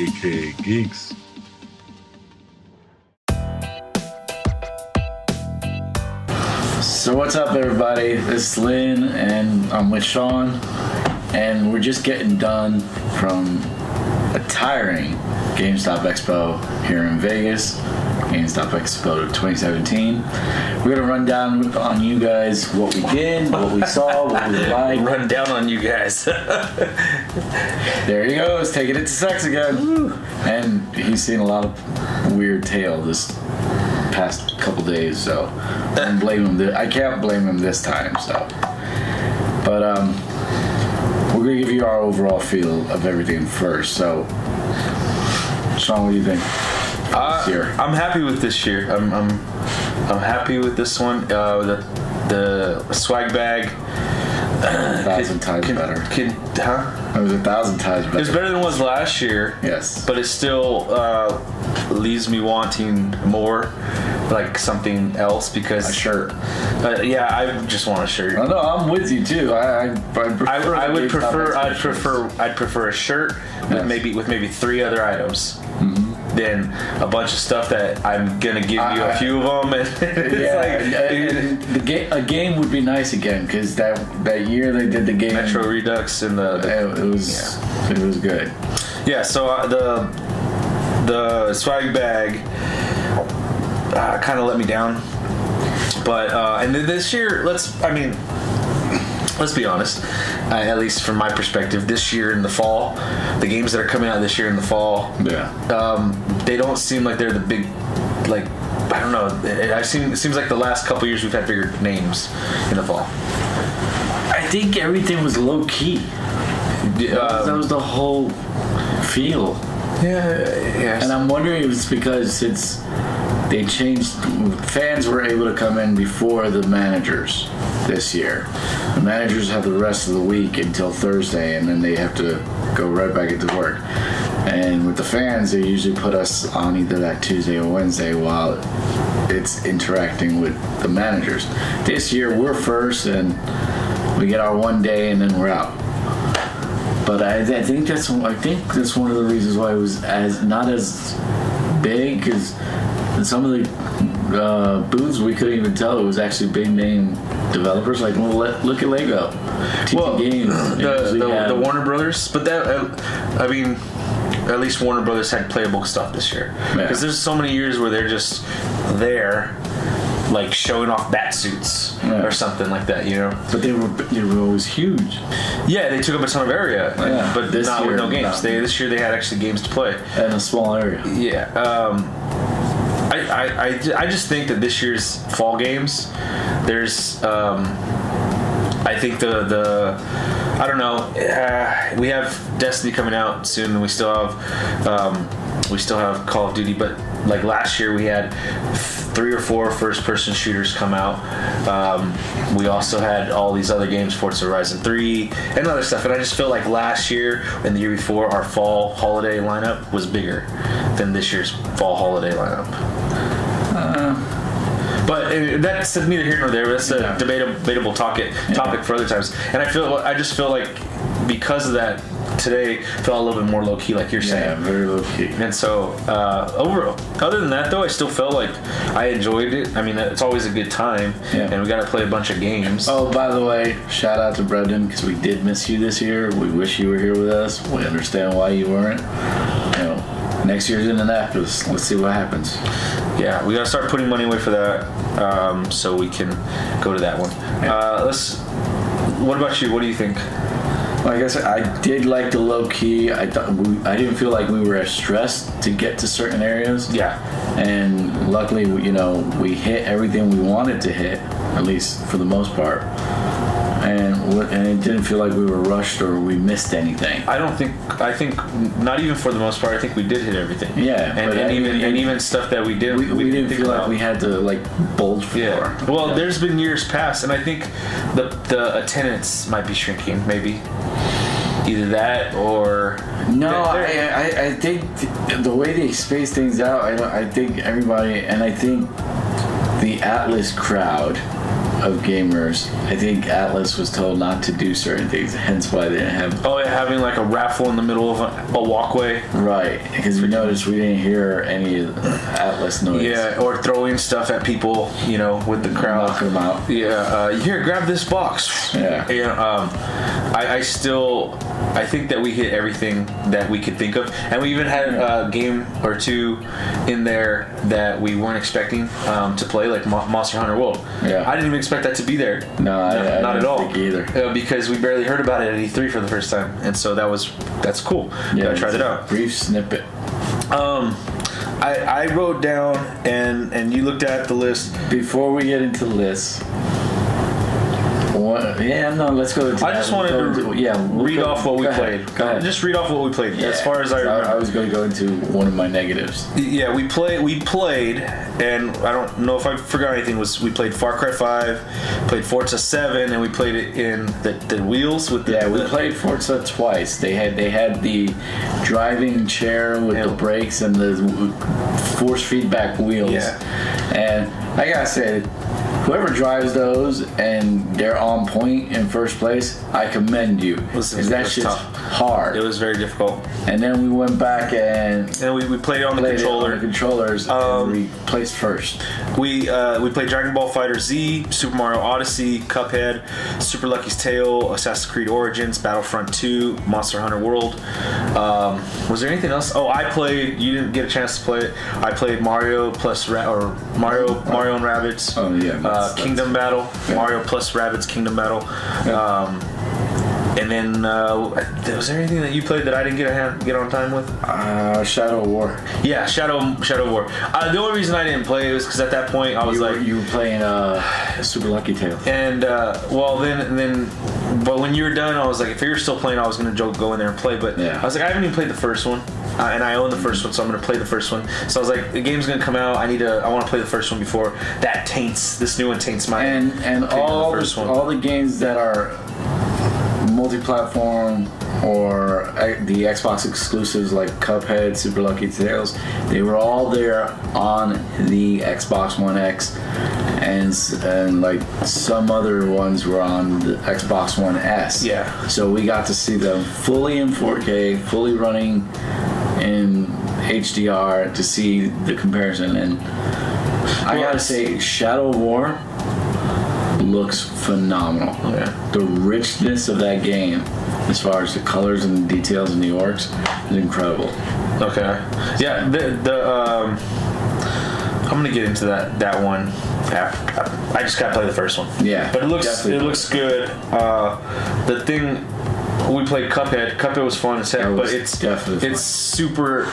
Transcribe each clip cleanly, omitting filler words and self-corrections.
aka Geeks. So what's up, everybody? This is Lynn, and I'm with Sean, and we're just getting done from a tiring GameStop Expo here in Vegas, GameStop Expo 2017. We're gonna run down on you guys what we did, what we saw, what we liked. Run down on you guys. There he goes, taking it to sex again. Woo. And he's seen a lot of weird tale this past couple days, so I can't blame him this time. So, but we're gonna give you our overall feel of everything first. So, Sean, what do you think? This year? I'm happy with this year. I'm happy with this one. The swag bag. 1,000 times better. It was 1,000 times better. It's better than it was last year. Yes. But it still leaves me wanting more, like something else, because A shirt. Yeah, I just want a shirt. Oh, no, I'm with you too. I'd prefer a shirt with maybe 3 other items. Than a bunch of stuff that I'm gonna give you a few of them. And a game would be nice again, because that year they did the game Metro Redux and it was good. Yeah. So the swag bag kind of let me down, but and then this year, let's be honest, at least from my perspective, this year in the fall, the games that are coming out this year in the fall, they don't seem like they're the big, like, I don't know. It seems like the last couple years we've had bigger names in the fall. I think everything was low key. That was the whole feel. Yeah. And I'm wondering if it's because they changed. Fans were able to come in before the managers this year. The managers have the rest of the week until Thursday, and then they have to go right back into work. And with the fans, they usually put us on either that Tuesday or Wednesday while it's interacting with the managers. This year, we're first, and we get our one day, and then we're out. But I think that's one of the reasons why it was not as big, because some of the booths we couldn't even tell it was actually big name developers. Like, well, look at Lego, TT Games, the Warner Brothers. But at least Warner Brothers had playable stuff this year, because there's so many years where they're just there, like showing off bat suits or something like that, you know. But they were always huge. Yeah, they took up a ton of area, but this not year, with no games. This year they had actually games to play in a small area. Yeah. I just think that this year's fall games, there's I think I don't know, we have Destiny coming out soon, and we still have Call of Duty, but like last year we had 3 or 4 first-person shooters come out. We also had all these other games, Forza Horizon 3 and other stuff, and I just feel like last year and the year before, our fall holiday lineup was bigger than this year's fall holiday lineup. But that's neither here nor there. That's a debatable topic for other times. And I just feel like because of that, today felt a little bit more low key, like you're saying. Yeah, very low key. And so, other than that, though, I still felt like I enjoyed it. I mean, it's always a good time, and we got to play a bunch of games. Oh, by the way, shout out to Brendan, because we did miss you this year. We wish you were here with us. We understand why you weren't. You know, next year's in Annapolis. Let's see what happens. Yeah, we got to start putting money away for that, so we can go to that one. Yeah. What about you? What do you think? Like I said, I did like the low key. I didn't feel like we were as stressed to get to certain areas. Yeah. And luckily, we hit everything we wanted to hit, at least for the most part. And it didn't feel like we were rushed or we missed anything. I think not even for the most part. I think we did hit everything. Yeah. And even stuff that we didn't. We didn't feel like we had to bulge for. Yeah. Well, there's been years past, and I think the attendance might be shrinking. Maybe either that or no. I think the way they space things out. I think everybody, and I think the Atlas crowd of gamers, I think Atlas was told not to do certain things, hence why they didn't have. Oh, yeah, having like a raffle in the middle of a walkway. Right, because we noticed we didn't hear any Atlas noise. Yeah, or throwing stuff at people, you know, with the crowd. Knock them out. Yeah, here, grab this box. Yeah. And I think that we hit everything that we could think of, and we even had a game or two in there that we weren't expecting to play, like Monster Hunter World. Yeah. I didn't even expect that to be there. No, I not at all. think either. Because we barely heard about it at E3 for the first time, and so that's cool. Yeah, I tried it out. Brief snippet. I wrote down, and you looked at the list. Before we get into the list, let's go. I just wanted to read off what we played. Go ahead. Just read off what we played. Yeah, as far as I remember. I was going to go into one of my negatives. Yeah, we played, and I don't know if I forgot anything. We played Far Cry 5, played Forza 7, and we played it in the wheels with the. Yeah, we played Forza twice. They had the driving chair with the brakes and the force feedback wheels. Yeah. And I gotta say, whoever drives those and they're on point in first place, I commend you. Because that shit's hard. It was very difficult. And then we went back and we played it on the controller. On the controllers, and we placed first. We played Dragon Ball Fighter Z, Super Mario Odyssey, Cuphead, Super Lucky's Tale, Assassin's Creed Origins, Battlefront 2, Monster Hunter World. Was there anything else? Oh, you didn't get a chance to play it. I played Mario plus Mario and Rabbids. Oh yeah. Kingdom Battle, yeah. Mario plus Rabbids Kingdom Battle. Yeah. And then, was there anything that you played that I didn't get on time with? Shadow of War. Yeah, Shadow of War. The only reason I didn't play it was because at that point I was you were playing Super Lucky Tale. And but when you were done, I was like, if you were still playing, I was gonna go in there and play. But I was like, I haven't even played the first one, and I own the first one, so I'm gonna play the first one. So I was like, the game's gonna come out. I want to play the first one before that taints. This new one taints my and all the games that are multi-platform or the Xbox exclusives like Cuphead, Super Lucky Tales, they were all there on the Xbox One X, and like some other ones were on the Xbox One S. Yeah. So we got to see them fully in 4K, fully running in HDR to see the comparison. And I gotta say, Shadow of War looks phenomenal. Yeah. The richness of that game, as far as the colors and the details and the orcs, is incredible. Okay. Yeah. I'm gonna get into that one. I just gotta play the first one. Yeah. But it looks good. The thing. We played Cuphead. Cuphead was fun as heck, but it's super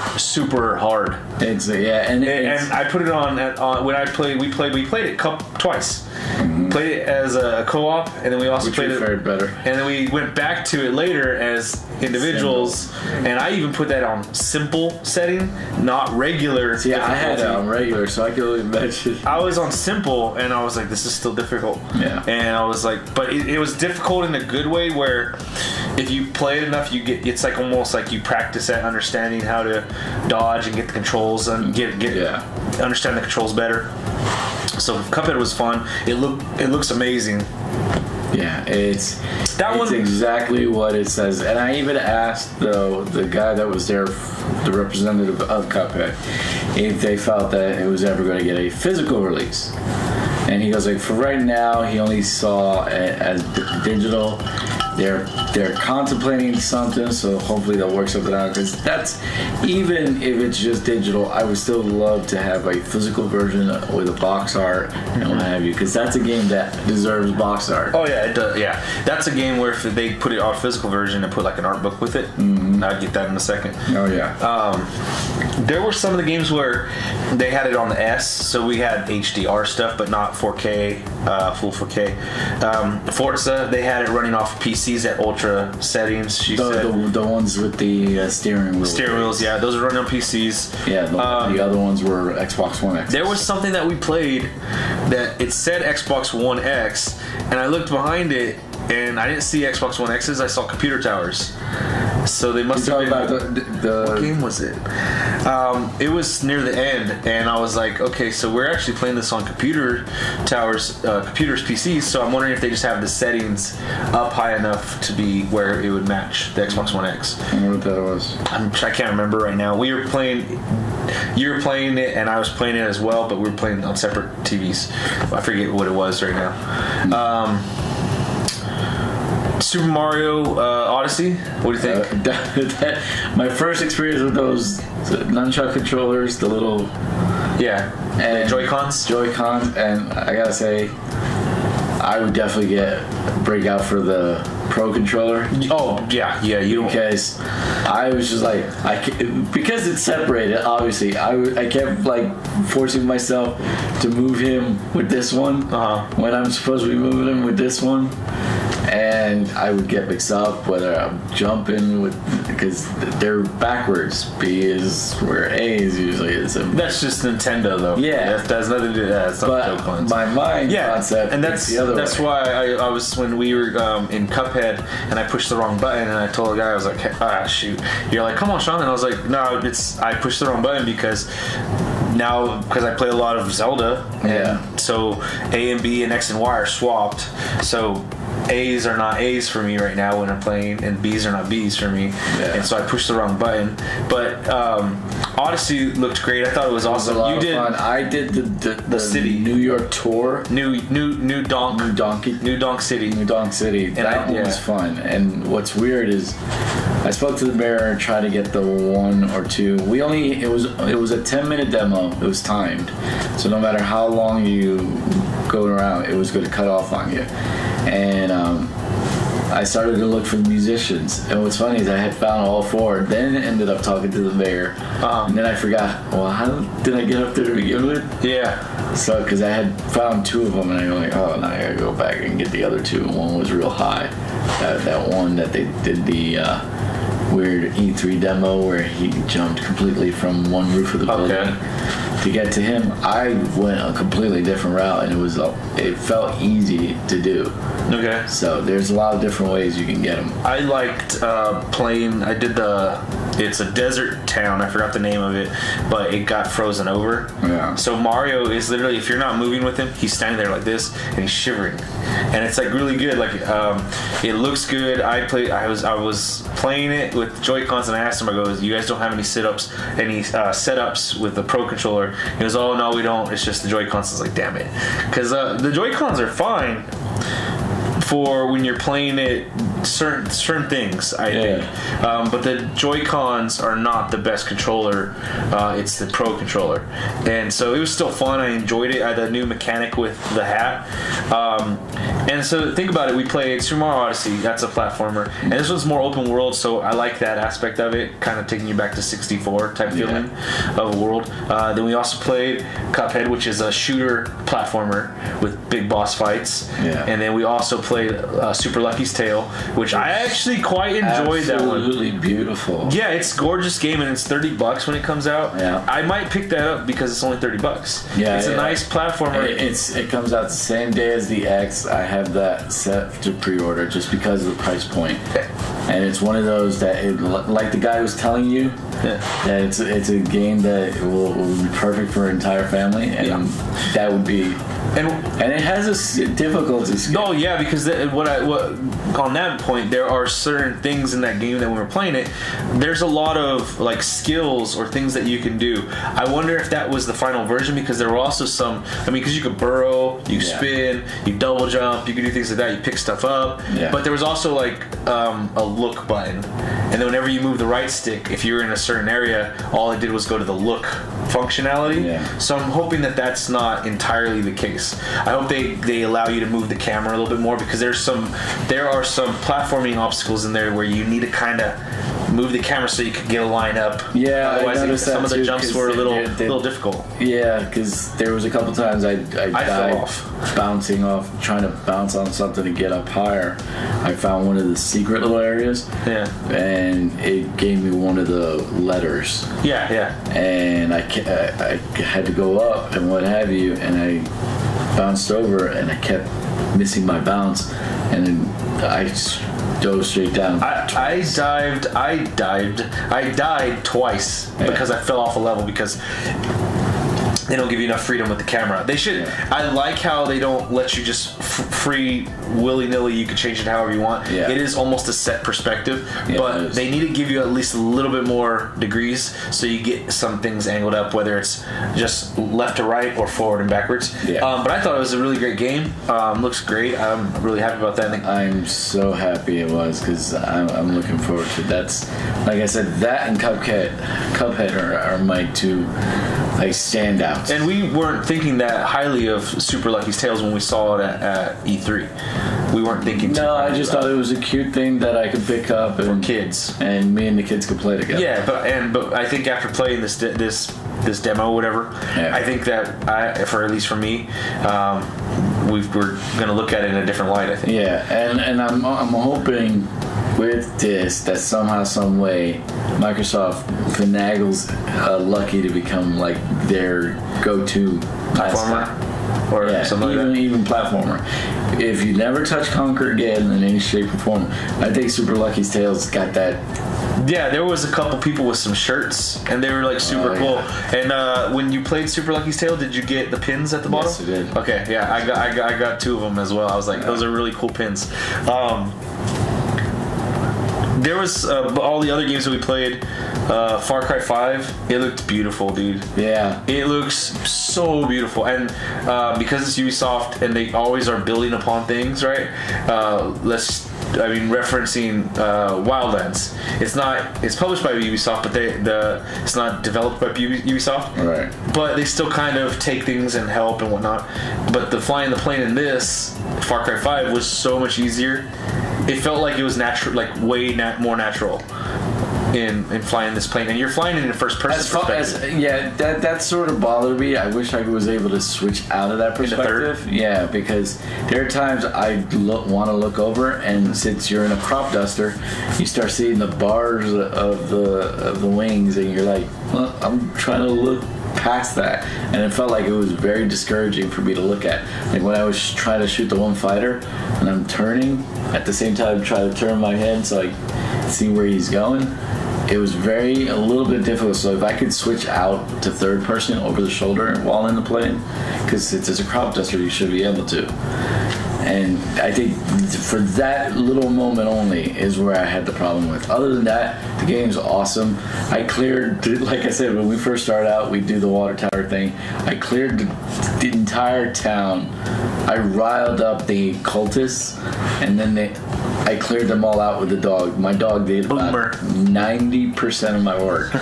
hard. It's and I put it on when we played it twice. Mm-hmm. Played it as a co-op, and then we also played it fared better. And then we went back to it later as individuals, and I even put that on simple setting, not regular. Yeah, I had it on regular, so I could only imagine. I was on simple, and I was like, this is still difficult. Yeah. And I was like, but it was difficult in a good way, where if you play it enough, it's like almost like you practice at understanding how to dodge and get the controls and understand the controls better. So Cuphead was fun. It looks amazing. Yeah, it's exactly what it says. And I even asked the guy that was there, the representative of Cuphead, if they felt that it was ever going to get a physical release. And he goes like, for right now, he only saw it as digital. They're contemplating something, so hopefully that works something out. Because that's, even if it's just digital, I would still love to have a physical version with a box art and what have you. Because that's a game that deserves box art. Oh yeah, it does. Yeah, that's a game where if they put it on physical version and put like an art book with it, I'd get that in a second. Oh yeah. There were some of the games where they had it on the S, so we had HDR stuff, but not 4K, full 4K. Forza, they had it running off PCs at ultra settings. The ones with the steering wheels. Steering wheels, yeah, those are running on PCs. Yeah, the other ones were Xbox One X. There was something that we played that it said Xbox One X, and I looked behind it, and I didn't see Xbox One X's. I saw computer towers. So they must You're have talking been. about What the game was it? It was near the end, and I was like, okay, so we're actually playing this on computers PCs. So I'm wondering if they just have the settings up high enough to be where it would match the Xbox One X. I don't know what that was. I can't remember right now. We were playing. You were playing it, and I was playing it as well, but we were playing on separate TVs. I forget what it was right now. Super Mario Odyssey. What do you think? My first experience with those nunchuck controllers, the little and Joy-Cons. Joy-Cons, and I gotta say, I would definitely break out for the Pro controller. Oh yeah, you because I was just like because it's separated. Obviously, I kept like forcing myself to move him with this one when I'm supposed to be moving him with this one. And I would get mixed up whether I'm jumping because they're backwards. B is where A is usually. That's just Nintendo though. Yeah, that has nothing to do with that. It's not Joy-Cons. My mind concept, and that's the other that's way. why I was when we were in Cuphead and I pushed the wrong button and I told the guy I was like, shoot. You're like, come on, Sean, and I was like, no, I pushed the wrong button because I play a lot of Zelda, and so A and B and X and Y are swapped. So A's are not A's for me right now when I'm playing, and B's are not B's for me. Yeah. And so I pushed the wrong button. But Odyssey looked great. I thought it was awesome. You did fun. I did the city New York tour. New Donk City. And that one was fun. And what's weird is I spoke to the mayor and tried to get the 1 or 2. It was a 10-minute demo. It was timed. So no matter how long you go around, it was going to cut off on you. And I started to look for musicians. And what's funny is I had found all 4, then ended up talking to the mayor. And then I forgot, well, how did I get up there to begin with? Yeah. So, because I had found 2 of them, and I'm like, now I gotta go back and get the other 2. And one was real high. That one that they did the weird E3 demo where he jumped completely from one roof of the building. To get to him, I went a completely different route, and it felt easy to do. Okay. So there's a lot of different ways you can get them. I liked playing. I did it's a desert town. I forgot the name of it, but it got frozen over. Yeah. So Mario is literally, if you're not moving with him, he's standing there like this and he's shivering, and it's like really good. Like it looks good. I was playing it with Joy-Cons, and I asked him, I go, you guys don't have any setups with the Pro controller? He goes, oh no, we don't. It's just the Joy-Cons. I was like, damn it, because the Joy-Cons are fine for when you're playing it certain things, I think. But the Joy-Cons are not the best controller. It's the Pro controller. And so it was still fun. I enjoyed it. I had a new mechanic with the hat. And so think about it. We played Super Mario Odyssey. That's a platformer. And this was more open world, so I like that aspect of it, kind of taking you back to 64 type feeling of a world. Then we also played Cuphead, which is a shooter platformer with big boss fights. Yeah. And then we also played Super Lucky's Tale, which I actually quite enjoyed. That one. Absolutely beautiful. Yeah, it's a gorgeous game, and it's $30 when it comes out. Yeah. I might pick that up because it's only $30. Yeah. It's a nice platformer. It comes out the same day as the X. I have that set to pre-order just because of the price point. And it's one of those that, like the guy was telling you, that it's a game that will be perfect for an entire family, and that would be. And it has a difficulty scale. Oh yeah, because what on that point, there are certain things in that game that when we're playing it, there's a lot of like skills or things that you can do. I wonder if that was the final version, because there were also some. Because you could burrow, you spin, you double jump, you could do things like that. You pick stuff up, but there was also like a look button, and then whenever you move the right stick, if you were in a certain area, all it did was go to the look functionality. So I'm hoping that that's not entirely the case. I hope they allow you to move the camera a little bit more, because there are some platforming obstacles in there where you need to kind of move the camera so you could get a line up. Yeah, otherwise some of the jumps were a little difficult. Yeah, because there was a couple times I died off, bouncing off, trying to bounce on something to get up higher. I found one of the secret little areas. Yeah. And it gave me one of the letters. Yeah. And I had to go up and what have you, and I bounced over and I kept missing my bounce, and then I dove straight down. I died twice because I fell off a level because they don't give you enough freedom with the camera. They should. Yeah. I like how they don't let you just free willy-nilly. You can change it however you want. Yeah. It is almost a set perspective, Yeah, but they need to give you at least a little bit more degrees so you get some things angled up, whether it's just left to right or forward and backwards. Yeah. But I thought it was a really great game. Looks great. I'm really happy about that. I'm so happy it was because I'm looking forward to it. That's, like I said, that and Cuphead are my two like standouts. And we weren't thinking that highly of Super Lucky's Tales when we saw it at E3. We weren't thinking too No, I highly just about thought it was a cute thing that I could pick up and kids. and me and the kids could play together. Yeah, but I think after playing this demo, whatever, Yeah. I think that for at least for me, we're gonna look at it in a different light. I think. Yeah, and I'm hoping with this that somehow, some way, Microsoft finagles Lucky to become like their go-to Platformer or Yeah, something like that. even platformer. If you never touch Conquer again in any shape or form, I think Super Lucky's Tales got that. Yeah, there was a couple people with some shirts, and they were like super cool. Yeah. And when you played Super Lucky's Tale, did you get the pins at the bottom? Yes, I did. Okay, yeah, I got two of them as well. I was like, those are really cool pins. There was all the other games that we played. Far Cry 5, it looked beautiful, dude. Yeah. It looks so beautiful, and because it's Ubisoft and they always are building upon things, right? Referencing Wildlands. It's published by Ubisoft, but it's not developed by Ubisoft. Right. But they still kind of take things and help and whatnot. But the flying the plane in this Far Cry 5 was so much easier. It felt like it was natural, like way more natural in flying this plane, and you're flying it in first person perspective. That sort of bothered me. I wish I was able to switch out of that perspective. Yeah, because there are times I want to look over, and since you're in a crop duster, you start seeing the bars of the wings, and you're like, well, I'm trying to look past that, and it felt like it was very discouraging for me to look at. Like when I was trying to shoot the one fighter, and I'm turning at the same time, try to turn my head so I see where he's going. It was a little bit difficult. So if I could switch out to third person over the shoulder while in the plane, because it's a crop duster, you should be able to. And I think for that little moment only is where I had the problem with. Other than that, the game's awesome. I cleared, like I said, when we first started out, we do the water tower thing. I cleared the entire town. I riled up the cultists, and then I cleared them all out with the dog. My dog did about 90% of my work.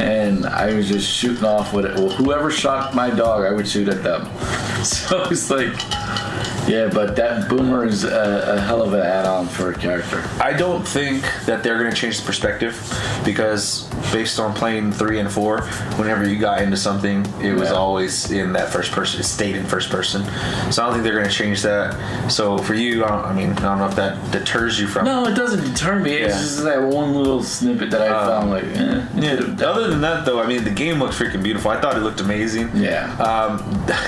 And I was just shooting off with it. Well, whoever shot my dog, I would shoot at them. So it's like... Yeah, but that Boomer is a hell of an add-on for a character. I don't think that they're going to change the perspective, because based on playing 3 and 4, whenever you got into something, it was always in that first person. It stayed in first person. So I don't think they're going to change that. So for you, I don't know if that deters you from. No, it doesn't deter me. It's just that one little snippet that I found like. Other than that, though, I mean, the game looked freaking beautiful. I thought it looked amazing. Yeah.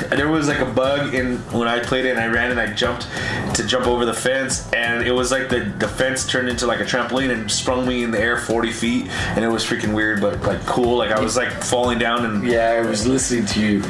There was like a bug when I played it, and I ran and I jumped to jump over the fence, and it was like the fence turned into like a trampoline and sprung me in the air 40 feet, and it was freaking weird but like cool. Like I was like falling down, and I was listening to you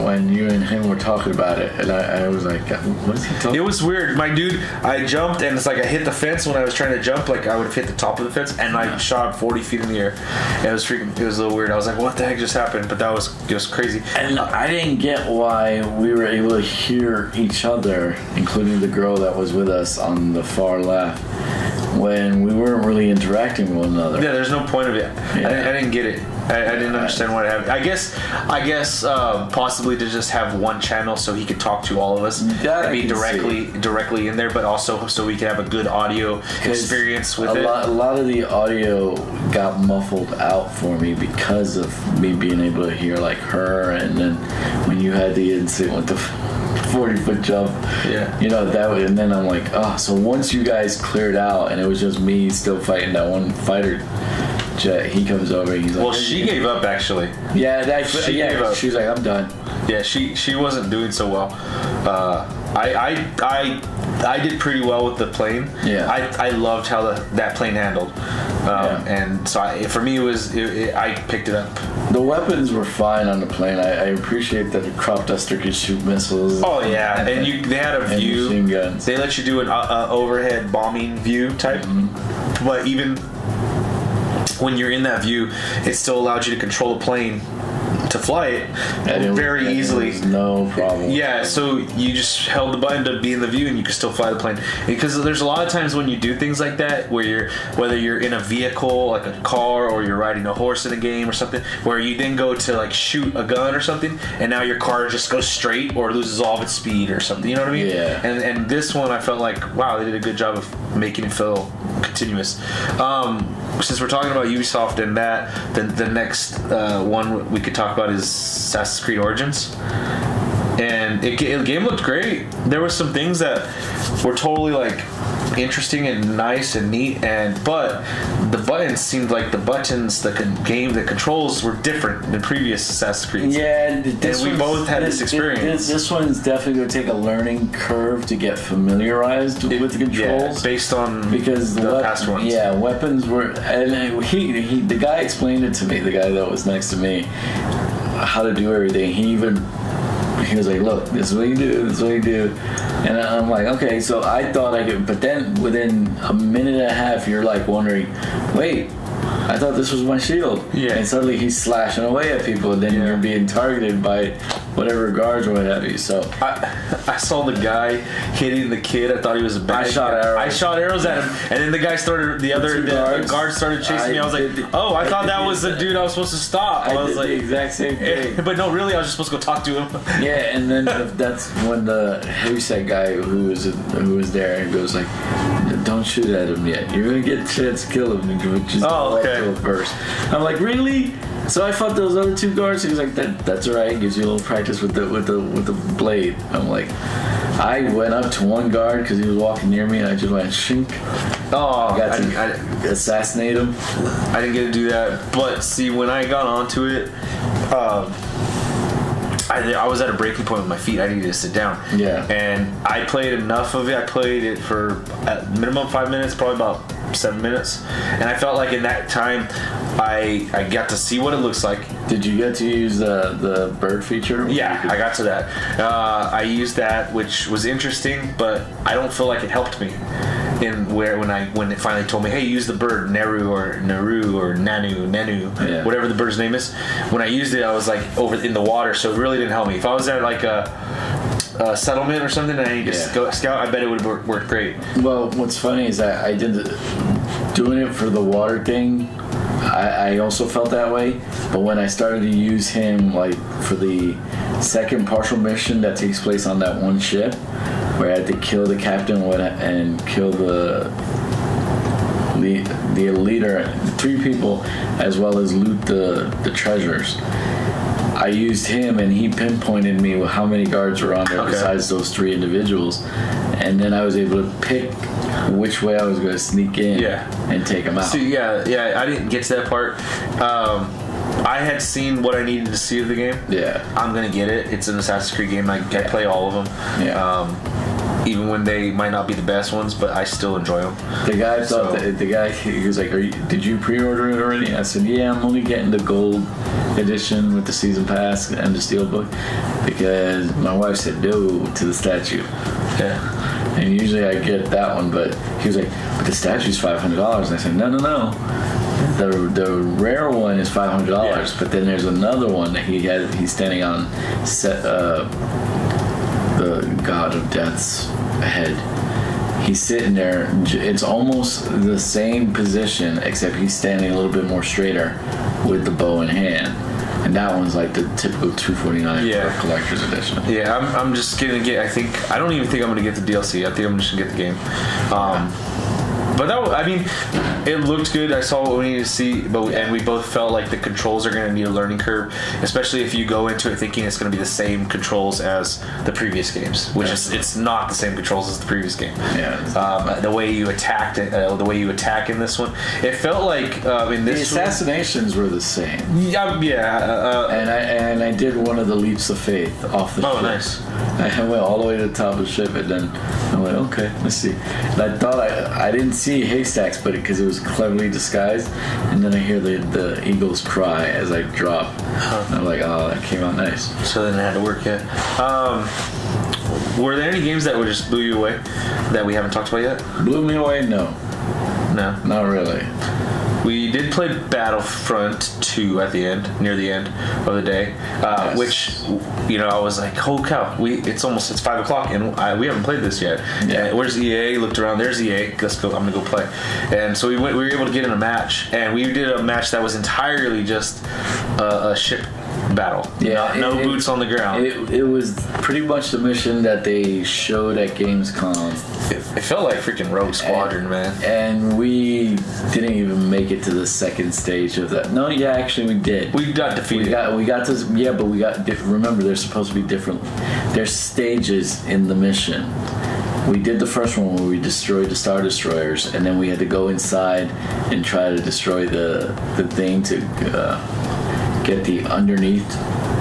when you and him were talking about it, and I was like, what is he talking? It was weird, my dude. I jumped, and it's like I hit the fence when I was trying to jump. Like I would have hit the top of the fence, and I shot 40 feet in the air. And it was a little weird. I was like, what the heck just happened? But it was crazy. And I didn't get why we were able to hear each other, including the girl that was with us on the far left, when we weren't really interacting with one another. Yeah, there's no point of it. Yeah. I didn't get it. I didn't understand what happened. I guess possibly to just have one channel so he could talk to all of us. That be directly in there, but also so we could have a good audio experience with it. A lot of the audio got muffled out for me because of me being able to hear like her, and then when you had the incident with the 40-foot jump, that way, and then I'm like, so once you guys cleared out and it was just me still fighting that one fighter jet, he comes over and he's like, well, she gave up actually. She gave up. She was like, I'm done. Yeah, she wasn't doing so well. I I did pretty well with the plane. Yeah. I loved how that plane handled. And so for me, I picked it up. The weapons were fine on the plane. I appreciate that the crop duster could shoot missiles. Oh yeah, and they had a view. Machine guns. They let you do an overhead bombing view type, but even when you're in that view, it still allowed you to control the plane to fly it very easily. No problem. Yeah, so you just held the button to be in the view and you could still fly the plane. Because there's a lot of times when you do things like that where whether you're in a vehicle like a car or you're riding a horse in a game or something, where you then go to like shoot a gun or something and now your car just goes straight or loses all of its speed or something, you know what I mean? Yeah. And this one I felt like, wow, they did a good job of making it feel continuous. Since we're talking about Ubisoft and that, the next one we could talk about is Assassin's Creed Origins. And the game looked great. There were some things that were totally like interesting and nice and neat, but the buttons seemed like the controls were different than previous Assassin's Creed. Yeah, and we both had this experience. This one's definitely going to take a learning curve to get familiarized with the controls, based on because the past ones. Yeah, weapons were, and the guy explained it to me. The guy that was next to me, how to do everything. He was like, look, this is what you do, this is what you do. And I'm like, okay, so I thought I could, but then within a minute and a half, you're like wondering, wait, I thought this was my shield. Yeah. And suddenly he's slashing away at people, and then you're being targeted by whatever guards or what have you. So I saw the guy hitting the kid. I thought he was a bad guy. I shot arrows at him, and then the guy started, the guard started chasing me. I was like, I thought that was the dude I was supposed to stop. I was like, the exact same thing. But no, really, I was just supposed to go talk to him. Yeah, and then that's when the heavyset guy who was there and goes like, don't shoot at him yet. You're gonna get a chance to kill him. Just to him first. I'm like, really? So I fought those other two guards. He was like, that's alright. Gives you a little practice with the blade. I'm like, I went up to one guard because he was walking near me, and I just went shink. Oh, I got to assassinate him. I didn't get to do that, but see, when I got onto it, I was at a breaking point with my feet. I needed to sit down. Yeah. And I played enough of it. I played it for at minimum 5 minutes, probably about 7 minutes. And I felt like in that time, I got to see what it looks like. Did you get to use the bird feature? Yeah, I got to that. I used that, which was interesting, but I don't feel like it helped me. When it finally told me, hey, use the bird Naru or Nanu, whatever the bird's name is. When I used it, I was like over in the water, so it really didn't help me. If I was at like a settlement or something and I needed to go scout, I bet it would have worked great. Well, what's funny is that I did doing it for the water thing. I also felt that way, but when I started to use him like for the second partial mission that takes place on that one ship, where I had to kill the captain and kill the leader, 3 people, as well as loot the treasures. I used him, and he pinpointed me with how many guards were on there besides those 3 individuals, and then I was able to pick which way I was going to sneak in and take them out. See, I didn't get to that part. I had seen what I needed to see of the game. Yeah. I'm going to get it. It's an Assassin's Creed game. I play all of them. Yeah. Even when they might not be the best ones, but I still enjoy them. The guy he was like, did you pre-order it already? I said, yeah, I'm only getting the gold edition with the season pass and the steelbook because my wife said no to the statue. Yeah. And usually I get that one, but he was like, but the statue's $500. And I said, no. The rare one is $500, but then there's another one that he's standing on the God of Death's head. He's sitting there. It's almost the same position, except he's standing a little bit more straighter with the bow in hand. And that one's like the typical $249 for collector's edition. Yeah, I'm just gonna get. I don't even think I'm gonna get the DLC. I think I'm just gonna get the game. But it looked good. I saw what we needed to see, and we both felt like the controls are going to need a learning curve, especially if you go into it thinking it's going to be the same controls as the previous games, which it's not the same controls as the previous game. Yeah. The way you attacked it, the way you attack in this one, it felt like in this the assassinations were the same. Yeah. And I did one of the leaps of faith off the ship. Nice. I went all the way to the top of the ship, and then I went, okay, let's see. And I thought I didn't see haystacks, but because it was cleverly disguised, and then I hear the eagles cry as I drop. And I'm like, oh, that came out nice. So then it had to work, yeah. Were there any games that would just blew you away that we haven't talked about yet? Blew me away? No. No. Not really. We did play Battlefront 2 at the end, near the end of the day, Yes. which, I was like, holy cow, it's 5 o'clock and we haven't played this yet. Yeah. Where's EA? Looked around, there's EA, let's go, I'm gonna go play. And so we were able to get in a match, and we did a match that was entirely just a ship battle. Yeah, no boots on the ground. It was pretty much the mission that they showed at Gamescom. It felt like freaking Rogue Squadron, man. And we didn't even make it to the second stage of that. No, yeah, actually we did. We got defeated. We got this. Yeah, but we got. Remember, there's supposed to be different. There's stages in the mission. We did the first one where we destroyed the Star Destroyers, and then we had to go inside and try to destroy the thing to get the underneath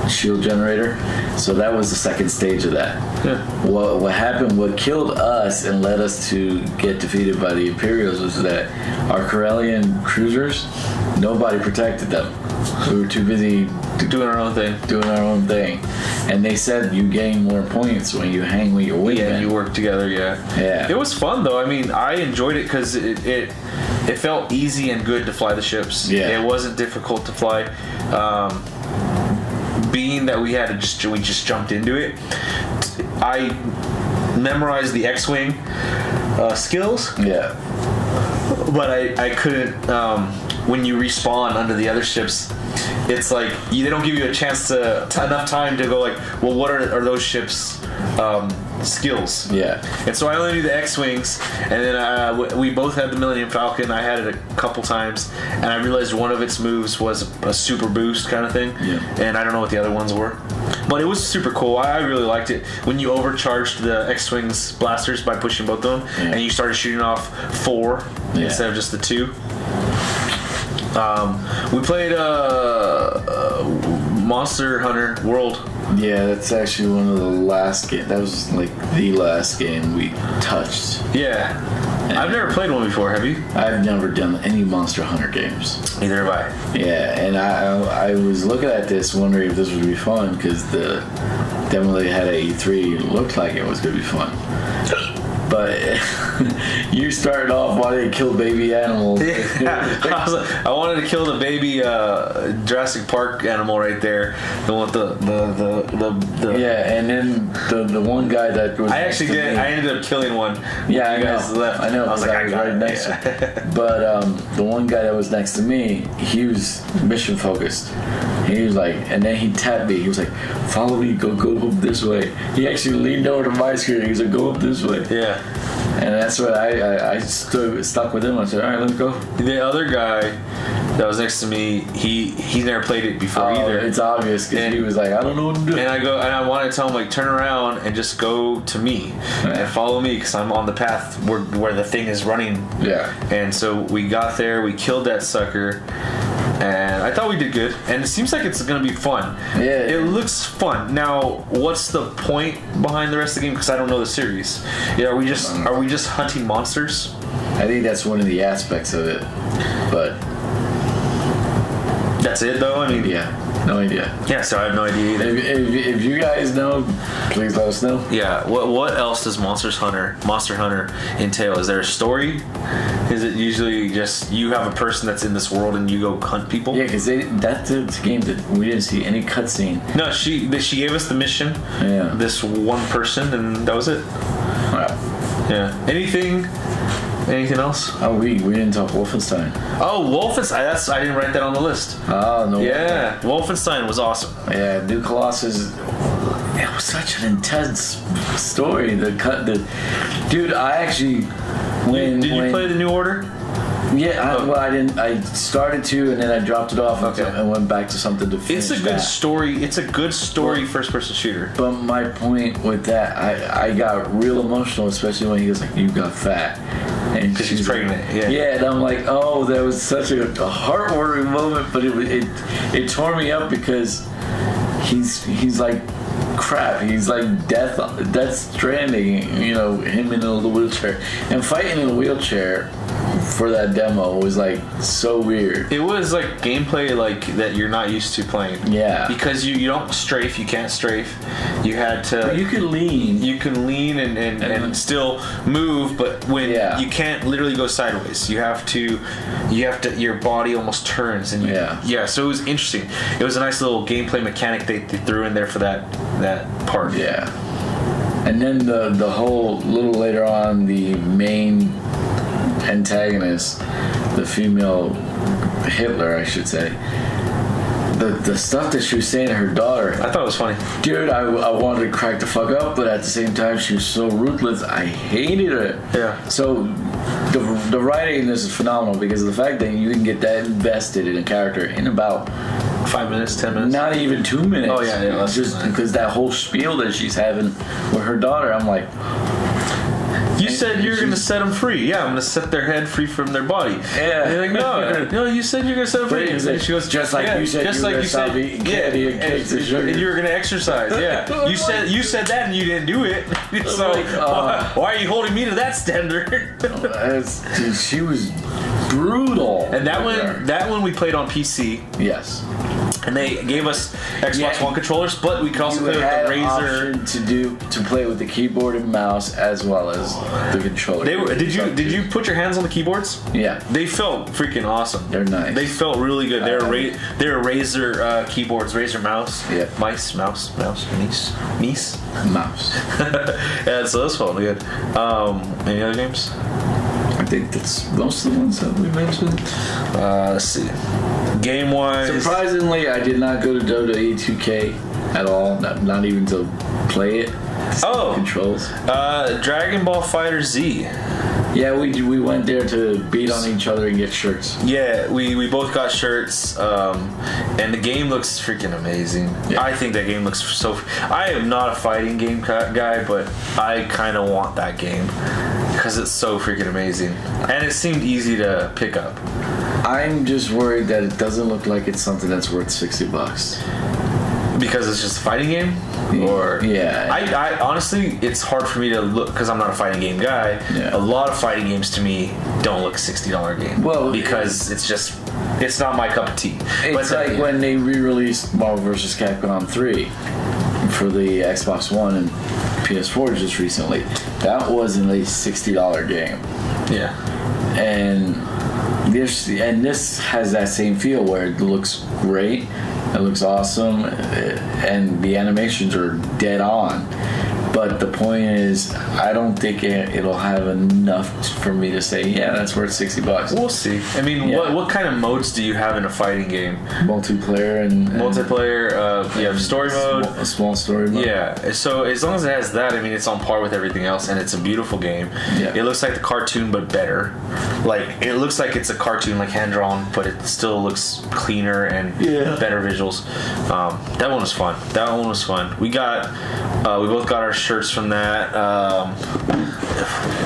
shield generator. So that was the second stage of that. Yeah. What happened, what killed us and led us to get defeated by the Imperials was that our Corellian cruisers, nobody protected them. We were too busy Doing our own thing. And they said you gain more points when you hang with your wingman. Yeah, you work together, yeah. Yeah. It was fun, though. I mean, I enjoyed it because it felt easy and good to fly the ships. Yeah. It wasn't difficult to fly. Being that we just jumped into it, I memorized the X-Wing skills, Yeah. but I couldn't. When you respawn under the other ships, it's like they don't give you a chance to enough time to go like, well, what are those ships' skills? Yeah. And so I only knew the X-Wings, and then we both had the Millennium Falcon. I had it a couple times, and I realized one of its moves was a super boost kind of thing. Yeah. And I don't know what the other ones were, but it was super cool. I really liked it when you overcharged the X-Wings blasters by pushing both of them, and you started shooting off 4 instead of just the 2. We played Monster Hunter World. Yeah, that's actually one of the last games. That was like the last game we touched. Yeah. I've never played one before, have you? I've never done any Monster Hunter games. Neither have I. Yeah, and I was looking at this wondering if this would be fun because the demo they had at E3 looked like it was going to be fun. But you started off while they killed baby animals. Yeah. I wanted to kill the baby Jurassic Park animal right there. The one with the Yeah, and then the one guy that was I actually did. I ended up killing one. Yeah, you guys left. I know. I was like, I was got right it. next to him. But the one guy that was next to me, he was mission focused. He was like, and then he tapped me. He was like, "Follow me. Go up this way." He actually leaned over to my screen. He was like, "Go up this way." Yeah. And that's what I stuck with him. I said, "All right, let's go." The other guy that was next to me, he never played it before either. It's obvious because he was like, "I don't know what to do." And I wanted to tell him like, turn around and just go to me and follow me because I'm on the path where the thing is running. Yeah. And so we got there, we killed that sucker, and I thought we did good. And it seems like it's gonna be fun. Yeah. It looks fun. Now, what's the point behind the rest of the game? Because I don't know the series. Yeah, are we just hunting monsters? I think that's one of the aspects of it, but That's it, though. I mean, yeah, no idea. Yeah, so I have no idea either. If you guys know, please let us know. Yeah. What else does Monster Hunter entail? Is there a story? Is it usually just you have a person that's in this world and you go hunt people? Yeah, because that's a game that we didn't see any cutscene. No, she gave us the mission. Yeah. This one person, and that was it. Wow. Yeah. Anything else? Oh, we didn't talk Wolfenstein. Oh, Wolfenstein. I didn't write that on the list. Oh no. Yeah, Wolfenstein was awesome. Yeah, New Colossus. It was such an intense story. Dude, I actually Did you play the New Order? Yeah, I didn't. I started to, and then I dropped it off and went back to something to finish. It's a good story. It's a good story, first-person shooter. But my point with that, I got real emotional, especially when he was like, "You got fat," and because she's pregnant. Yeah. Yeah, and I'm like, "Oh, that was such a heartwarming moment," but it tore me up because he's like crap. He's like Death Stranding. You know, him in the wheelchair and fighting in a wheelchair for that demo was like so weird. It was like gameplay like that you're not used to playing. Yeah. Because you don't strafe, you can't strafe. You had to. But you can lean. You can lean and still move, but when you can't literally go sideways. You have to. Your body almost turns and so it was interesting. It was a nice little gameplay mechanic they threw in there for that part. Yeah. And then the whole little later on, the main antagonist, the female Hitler, I should say, the stuff that she was saying to her daughter, I thought it was funny. Dude, I wanted to crack the fuck up, but at the same time she was so ruthless. I hated it. Yeah. So the writing in this is phenomenal because of the fact that you can get that invested in a character in about 5 minutes, 10 minutes, not even 2 minutes. Oh yeah, just because that whole spiel that she's having with her daughter, I'm like, you said you're going to set them free. Yeah, I'm going to set their head free from their body. Yeah. And you're like, no, you said you're going to set them free. And she goes, just like you said, you were going to stop eating candy and cakes and sugar. And you were going to exercise. Yeah. You said that and you didn't do it. So why are you holding me to that standard? Dude, she was brutal. And that one we played on PC. Yes. And they gave us Xbox One controllers, but we could also play with the Razer. To play with the keyboard and mouse as well as the controller. Did you put your hands on the keyboards? Yeah. They felt freaking awesome. They're nice. They felt really good. They're Razer keyboards, Razer mouse. Yeah. Mouse. Yeah, so that's felt good. Any other games? I think that's most of the ones that we mentioned. Let's see. Game-wise, surprisingly, I did not go to Dota E2K at all. Not even to play it. Controls. Dragon Ball Fighter Z. Yeah, we went there to beat on each other and get shirts. Yeah, we both got shirts, and the game looks freaking amazing. Yeah. I think that game looks so. I am not a fighting game guy, but I kind of want that game because it's so freaking amazing, and it seemed easy to pick up. I'm just worried that it doesn't look like it's something that's worth $60. Because it's just a fighting game? Or I honestly, it's hard for me to look because I'm not a fighting game guy. Yeah. A lot of fighting games to me don't look $60 game. Well, because it's not my cup of tea. It's like when they re-released Marvel vs. Capcom 3 for the Xbox One and PS4 just recently. That wasn't a $60 game. Yeah. And this has that same feel where it looks great, it looks awesome, and the animations are dead on. But the point is, I don't think it'll have enough for me to say, yeah, that's worth $60. We'll see. I mean, what kind of modes do you have in a fighting game? Multiplayer and you have story mode. A small story mode. Yeah. So as long as it has that, I mean, it's on par with everything else, and it's a beautiful game. Yeah. It looks like the cartoon, but better. Like, it looks like it's a cartoon, like hand-drawn, but it still looks cleaner and better visuals. That one was fun. We both got our shirts from that.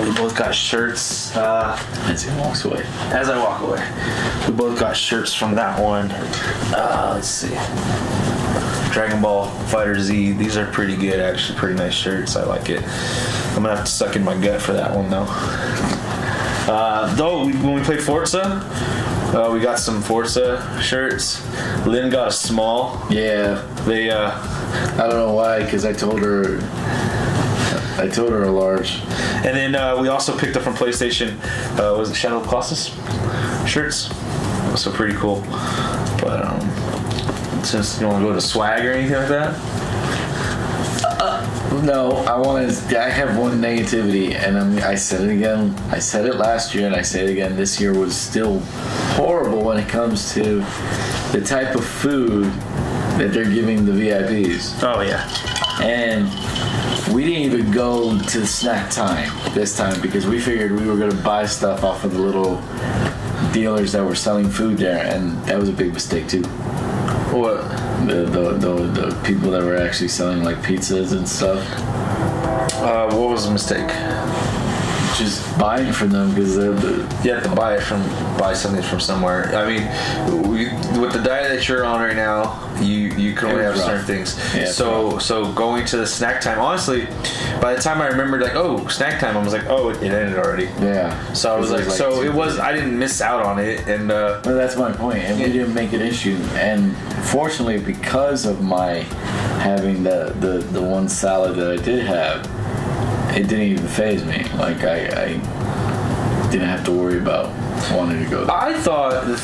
We both got shirts. As he walks away. As I walk away. We both got shirts from that one. Let's see. Dragon Ball Fighter Z. These are pretty good, actually. Pretty nice shirts. I like it. I'm gonna have to suck in my gut for that one, though. When we played Forza, we got some Forza shirts. Lynn got a small. Yeah. I don't know why, because I told her a large. And then we also picked up from PlayStation, was it Shadow of the Colossus shirts? So pretty cool. But since you want to go to swag or anything like that? No, I have one negativity, and I said it again. I said it last year, and I say it again. This year was still horrible when it comes to the type of food that they're giving the VIPs. Oh yeah. And we didn't even go to snack time this time because we figured we were going to buy stuff off of the little dealers that were selling food there, and that was a big mistake too. What? The people that were actually selling like pizzas and stuff. What was the mistake? just buying from them because they're the. You have to buy something from somewhere. I mean, with the diet that you're on right now, you can only have certain things. Yeah, so going to the snack time. Honestly, by the time I remembered like, oh, snack time, I was like, oh, it ended already. Yeah. So I was like, so it was. I didn't miss out on it, and well, that's my point. And we didn't make an issue. And fortunately, because of my having the one salad that I did have, it didn't even faze me. Like I didn't have to worry about wanting to go there. I thought that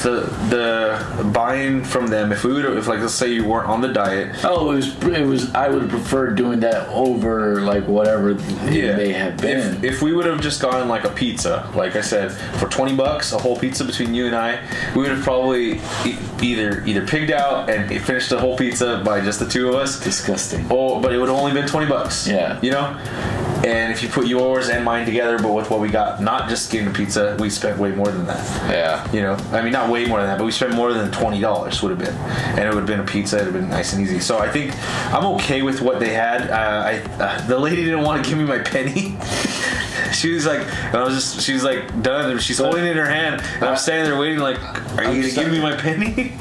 the buying from them, if like let's say you weren't on the diet. Oh, it was. I would have preferred doing that over like whatever they have been. If we would have just gotten like a pizza, like I said, for $20, a whole pizza between you and I, we would have probably either pigged out and finished the whole pizza by just the two of us. Disgusting. Oh, but it would have only been $20. Yeah. You know. And if you put yours and mine together, but with what we got, not just getting the pizza, we spent way more than that. Yeah. You know, I mean, not way more than that, but we spent more than $20 would have been. And it would have been a pizza. It would have been nice and easy. So I think I'm okay with what they had. The lady didn't want to give me my penny. She was like, she was like done. And she's holding it in her hand. And I'm standing there waiting like, are you going to give me my penny?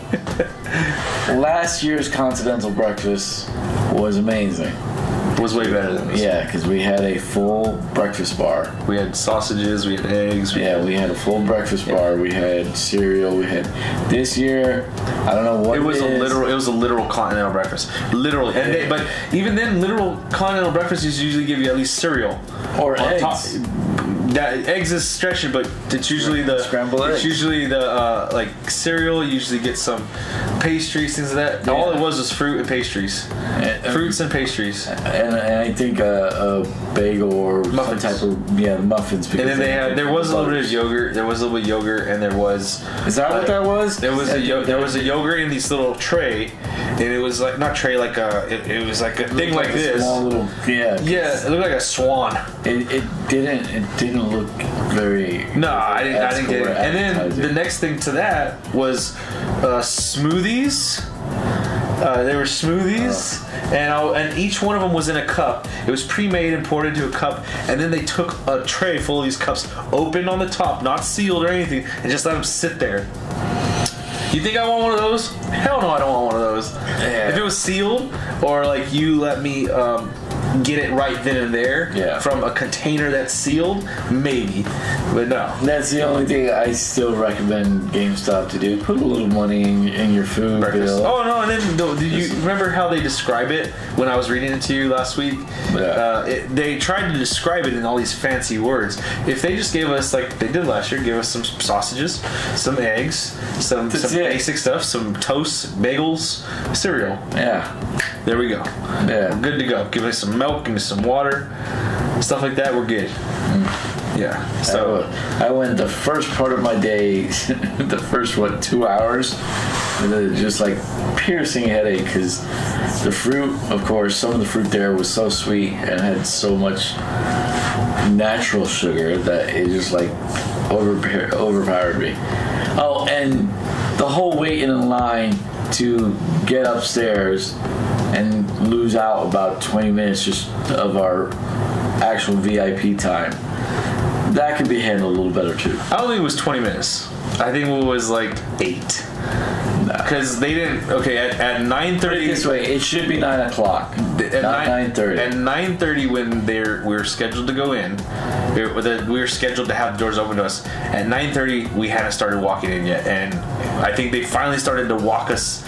Last year's continental breakfast was amazing. Was way better than this. Yeah, because we had a full breakfast bar. We had sausages, we had eggs. We had a full breakfast bar. We had cereal. We had this year. I don't know what it was. It was a literal continental breakfast, literally. And but even then, literal continental breakfasts usually give you at least cereal or eggs. That eggs is stretching, but it's usually the scrambled eggs. It's usually the like cereal. You usually get some pastries, things like that. Yeah. All it was fruit and pastries, fruits and pastries, and I think a bagel or muffins. Some type of muffins. And then there was a little bit of yogurt. There was a little bit of yogurt, and there was. Is that what that was? There was a yogurt in this little tray, and it was like not tray like it was like a thing like this. Small little yeah. It looked like a swan. It didn't look very. No, I didn't get it. And then the next thing to that was smoothies. There were smoothies, and each one of them was in a cup. It was pre-made and poured into a cup, and then they took a tray full of these cups, opened on the top, not sealed or anything, and just let them sit there. You think I want one of those? Hell no, I don't want one of those. Yeah. If it was sealed, or like you let me get it right then and there from a container that's sealed, maybe, but no. That's the only thing I still recommend GameStop to do. Put a little money in your food bill. Oh no, and then did you remember how they describe it when I was reading it to you last week? Yeah. They tried to describe it in all these fancy words. If they just gave us, like they did last year, give us some sausages, some eggs, some basic stuff, some toast, bagels, cereal. Yeah. There we go. Yeah. We're good to go. Give us some milk, give us some water, stuff like that. We're good. Yeah. So I went the first part of my day, the first 2 hours, with just like piercing headache because the fruit, of course, some of the fruit there was so sweet and had so much natural sugar that it just like overpowered me. Oh, and the whole waiting in line to get upstairs and lose out about 20 minutes just of our actual VIP time. That could be handled a little better too. I don't think it was 20 minutes. I think it was like 8. Because they didn't. Okay, at 9:30. This way, it should be 9 o'clock. At not 9:30. At 9:30, when we were scheduled to go in, we were scheduled to have the doors open to us. At 9:30, we hadn't started walking in yet, and I think they finally started to walk us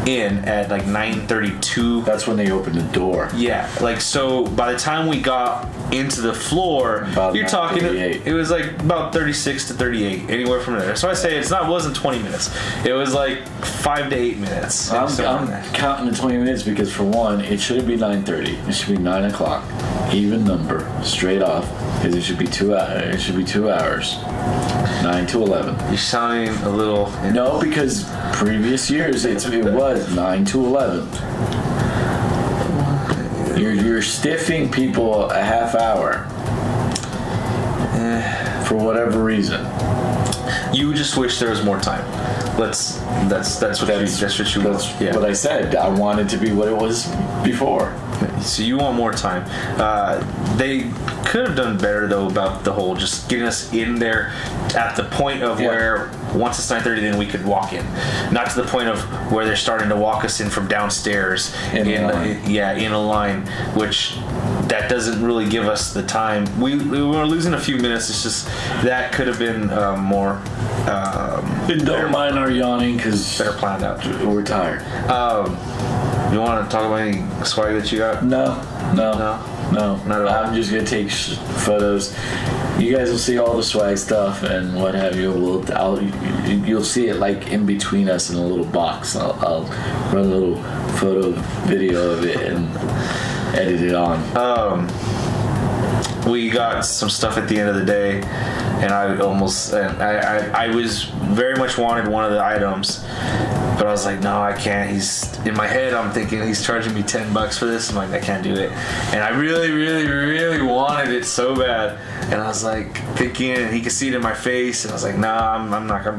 in at like 9:32. That's when they opened the door. Yeah, like so. By the time we got into the floor, about you're talking. 38. It was like about 36 to 38, anywhere from there. So I say it wasn't 20 minutes. It was like 5 to 8 minutes. I'm counting the 20 minutes because for one, it shouldn't be 9:30. It should be 9 o'clock, even number, straight off, because it should be 2 hours. It should be 2 hours, 9 to 11. You're sounding a little. No, because previous years it was 9 to 11. You're stiffing people a half hour for whatever reason. You just wish there was more time. That's what you want. Yeah. What I said. I want it to be what it was before. So you want more time. They could have done better though about the whole just getting us in there at the point of where once it's 9:30, then we could walk in, not to the point of where they're starting to walk us in from downstairs in a line, which that doesn't really give us the time. We were losing a few minutes. It's just that could have been more. Don't mind our yawning because better planned out. We're tired. You want to talk about any swag that you got? No, not at all. I'm just gonna take photos. You guys will see all the swag stuff and what have you. You'll see it like in between us in a little box. I'll run a little photo video of it and edit it on. We got some stuff at the end of the day, and I was very much wanted one of the items, but I was like, no, I can't. He's in my head. I'm thinking he's charging me $10 for this. I'm like, I can't do it. And I really, really, really wanted it so bad. And I was like thinking, and he could see it in my face. And I was like, nah, I'm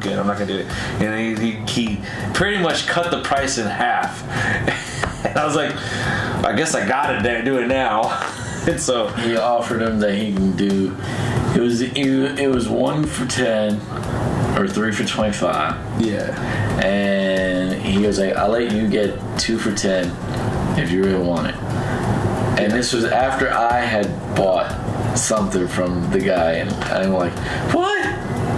good. I'm not gonna do it. And he pretty much cut the price in half. And I was like, I guess I gotta do it now. And so he offered him that he can do. It was 1 for 10 or 3 for 25. Yeah. And he was like, I'll let you get 2 for 10 if you really want it. And this was after I had bought something from the guy, and I'm like, what?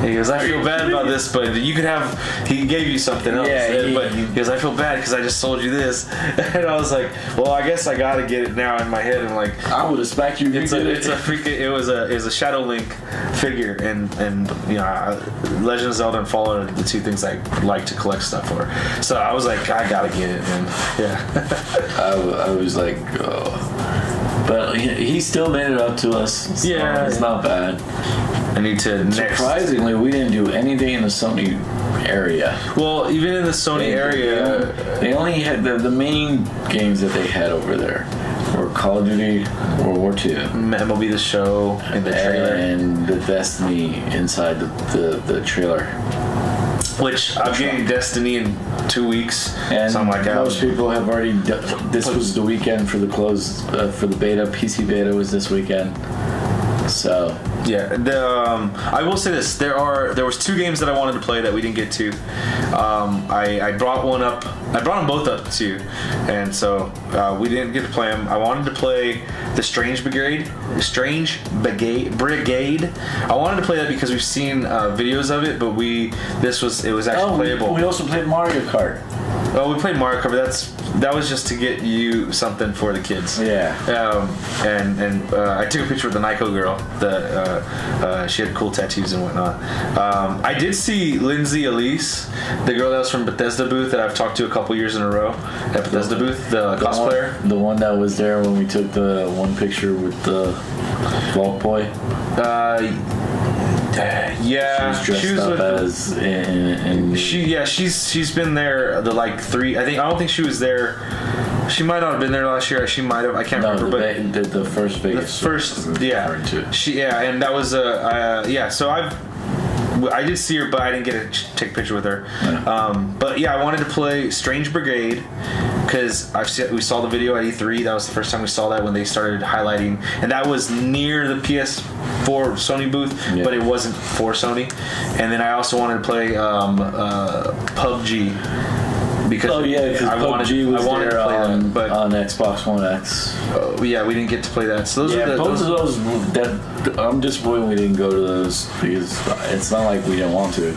He goes, I feel bad about this, but you could have. He gave you something else. Yeah, but he goes, I feel bad because I just sold you this, and I was like, well, I guess I gotta get it now in my head. And like, I would expect you. It was a Shadow Link figure, and you know, Legend of Zelda and Fallout are the two things I like to collect stuff for. So I was like, I gotta get it, and yeah. I was like, oh. But he still made it up to us. It's not bad. I need to. Surprisingly, we didn't do anything in the Sony area. Well, even in the Sony area, they only had the main games that they had over there were Call of Duty World War II, MLB The Show, and the trailer, and the Destiny inside the trailer. Which I'm getting Destiny in 2 weeks, and something like that. Most people have already. This was the weekend for the close for the beta. PC beta was this weekend. So yeah, I will say this: there was 2 games that I wanted to play that we didn't get to. I brought one up. I brought them both up too, and so we didn't get to play them. I wanted to play the Strange Brigade. I wanted to play that because we've seen videos of it, but it was actually playable. We also played Mario Kart. Oh, we played Mario Kart, but that was just to get you something for the kids. Yeah. And I took a picture with the Nyko girl. She had cool tattoos and whatnot. I did see Lindsay Elise, the girl that was from Bethesda booth that I've talked to a couple years in a row at Bethesda booth, the cosplayer. The one that was there when we took the one picture with the Vault Boy. Yeah, she was dressed up as in she's been there the like 3. I don't think she was there. She might not have been there last year. She might have. I can't remember. But the first Vegas. The first, and that was So I did see her, but I didn't get to take a picture with her. Yeah. But yeah, I wanted to play Strange Brigade because we saw the video at E3. That was the first time we saw that when they started highlighting, and that was near the PS4 Sony booth, but it wasn't for Sony. And then I also wanted to play PUBG. Because PUBG was there on Xbox One X. Yeah, we didn't get to play that. So both of those. I'm disappointed we didn't go to those because it's not like we didn't want to.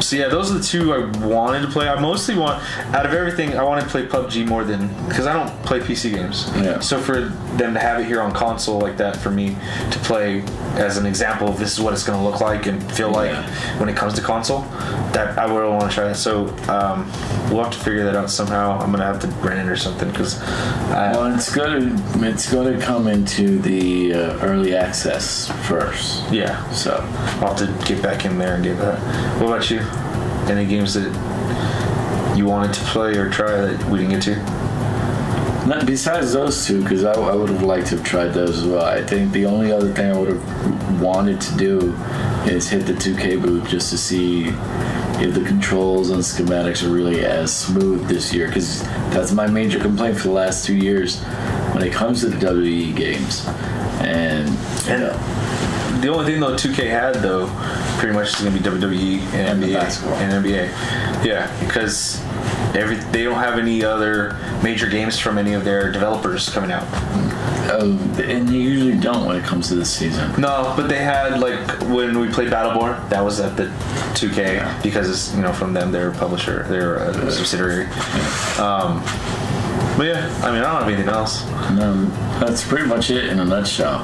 So yeah, those are the 2 I wanted to play. I mostly out of everything, I wanted to play PUBG more than because I don't play PC games. Yeah. So for them to have it here on console like that for me to play as an example of this is what it's going to look like and feel like when it comes to console, that I really want to try that. So we'll have to figure that out somehow. I'm going to have to rent it or something because. It's going to come into the early access first. Yeah. So I'll have to get back in there and get that. What about you? Any games that you wanted to play or try that we didn't get to? Besides those 2, because I would have liked to have tried those as well. I think the only other thing I would have wanted to do is hit the 2K booth just to see if the controls and schematics are really as smooth this year, because that's my major complaint for the last 2 years when it comes to the WWE games. And the only thing though 2K had though pretty much is gonna be WWE and the NBA basketball. and NBA. Yeah, because they don't have any other major games from any of their developers coming out. and they usually don't when it comes to this season. No, but they had like when we played Battleborn, that was at the 2K because it's, you know, from them, they're a publisher, they're a subsidiary. But yeah, I mean, I don't have anything else. No, that's pretty much it in a nutshell.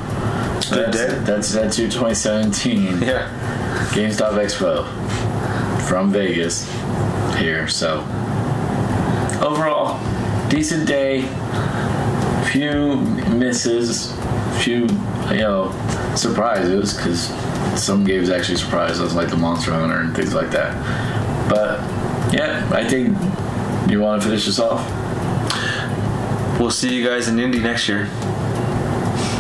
Good day. That's your 2017 Yeah. GameStop Expo from Vegas here. So overall, decent day. Few misses, few surprises, because some games actually surprised us, like the Monster Hunter and things like that. But yeah, I think you want to finish this off. We'll see you guys in Indy next year.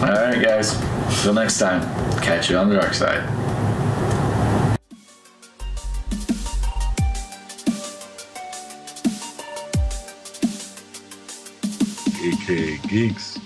All right, guys. Till next time. Catch you on the dark side. aka Geeks.